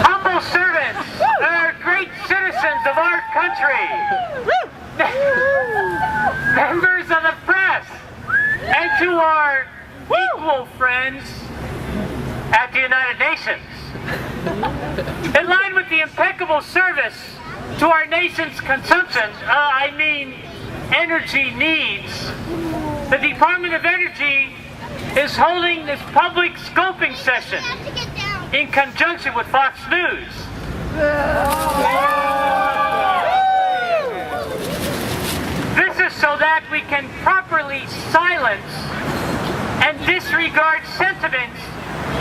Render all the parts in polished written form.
Humble servants, great citizens of our country, members of the press, and to our equal friends at the United Nations. In line with the impeccable service to our nation's consumption, energy needs, the Department of Energy is holding this public scoping session in conjunction with Fox News. This is so that we can properly silence and disregard sentiments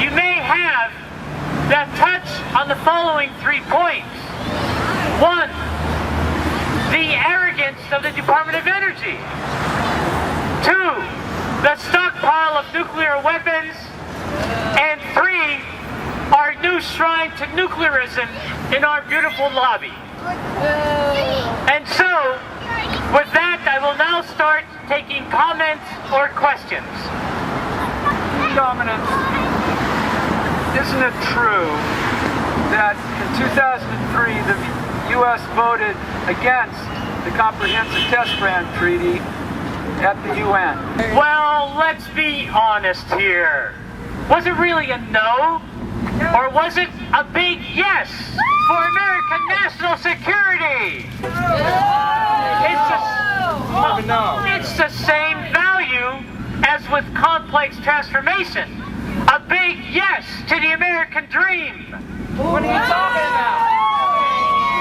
you may have that touch on the following 3 points. 1, the arrogance of the Department of Energy. 2, the stockpile of nuclear weapons. And 3, our new shrine to nuclearism in our beautiful lobby. And so, with that, I will now start taking comments or questions. Dominance, isn't it true that in 2003 the U.S. voted against the Comprehensive Test Ban Treaty at the UN? Well, let's be honest here. Was it really a no? Or was it a big yes for American national security? It's the same value as with complex transformation. A big yes to the American dream. What are you talking about?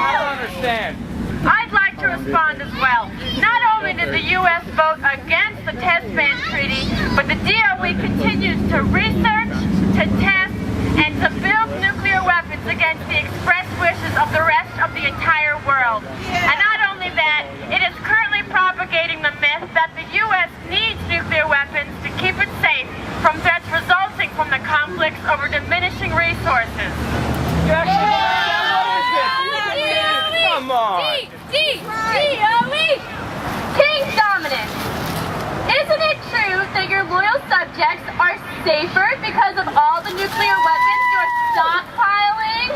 I don't understand. I'd like to respond as well. Not only did the U.S. vote against the Test Ban Treaty, but the DOE continues to research, to test, and to build nuclear weapons against the express wishes of the rest of the entire world. And not only that, it is currently propagating the myth that the U.S. needs nuclear weapons to keep it safe from threats resulting from the conflicts over diminishing resources. Come on! DOE! King Dominant! Isn't it true that your loyal subjects are safer because of all the nuclear weapons you're stockpiling?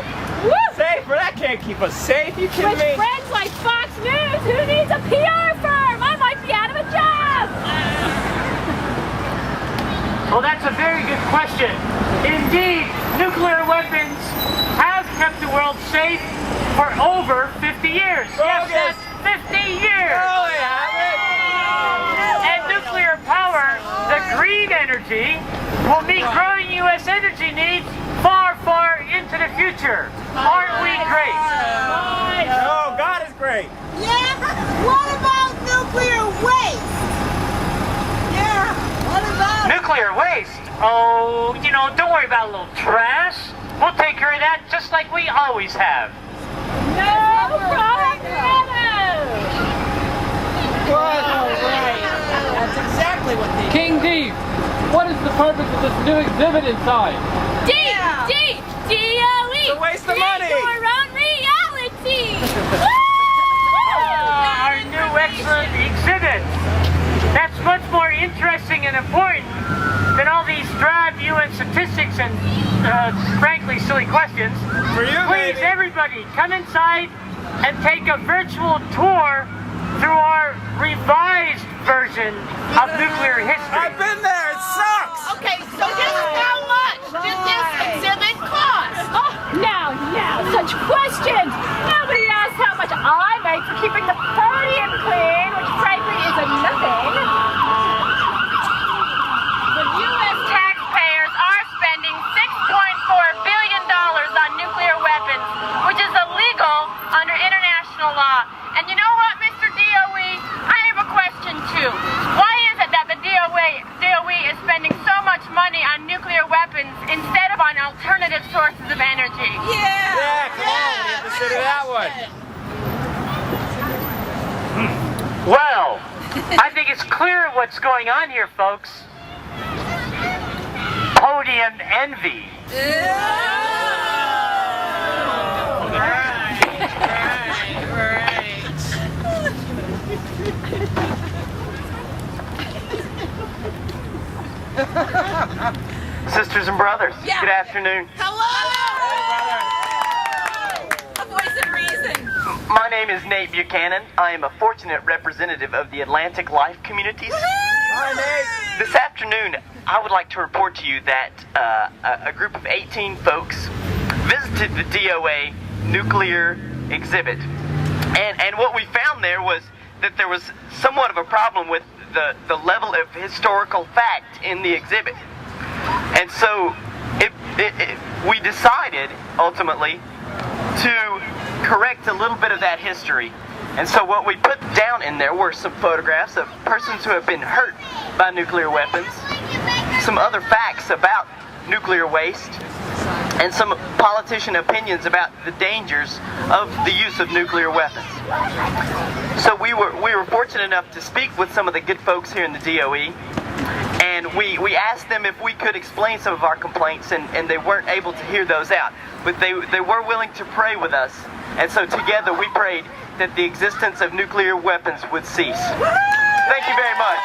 Safer? That can't keep us safe. You kidding With me? friends like Fox News, who needs a PR firm? I might be out of a job! Well, that's a very good question. Indeed, nuclear weapons have kept the world safe for over 50 years. Yes, that's 50 years. Oh, they haven't. And nuclear power, the green energy, will meet growing U.S. energy needs far, far into the future. Aren't we great? Oh, God is great. Yeah? What about nuclear waste? Yeah, what about Nuclear waste? Oh, don't worry about a little trash. We'll take care of that just like we always have. No problem! That's exactly what they King D, what is the purpose of this new exhibit inside? DOE! It's a waste of money! Your own reality! Our new excellent exhibit. That's much more interesting and important than all these drab UN statistics and, frankly, silly questions. For you, Please, baby. everybody, come inside and take a virtual tour through our revised version of nuclear history. I've been there. It sucks. Okay, so just how much did this exhibit cost? Oh, now, such questions! Nobody asked how much I make for keeping the podium clean, which frankly is a nothing. The U.S. taxpayers are spending $6.4 billion on nuclear weapons, which is illegal under international law. And you know what, Mr. DOE? I have a question too. Why is it that the DOE is spending so much money on nuclear weapons instead of on alternative sources of energy? Yeah, come on. We have to consider that one. Well, I think it's clear what's going on here, folks. Podium envy. Sisters and brothers, good afternoon. Hello! name is Nate Buchanan. I am a fortunate representative of the Atlantic Life Communities. Hi, Nate. This afternoon, I would like to report to you that a group of 18 folks visited the DOA nuclear exhibit. And what we found there was that there was somewhat of a problem with the level of historical fact in the exhibit. And so we decided, ultimately, to correct a little bit of that history. And so what we put down in there were some photographs of persons who have been hurt by nuclear weapons, some other facts about nuclear waste, and some politician opinions about the dangers of the use of nuclear weapons. So we were fortunate enough to speak with some of the good folks here in the DOE, and we asked them if we could explain some of our complaints, and they weren't able to hear those out. But they were willing to pray with us, and so together we prayed that the existence of nuclear weapons would cease. Thank you very much.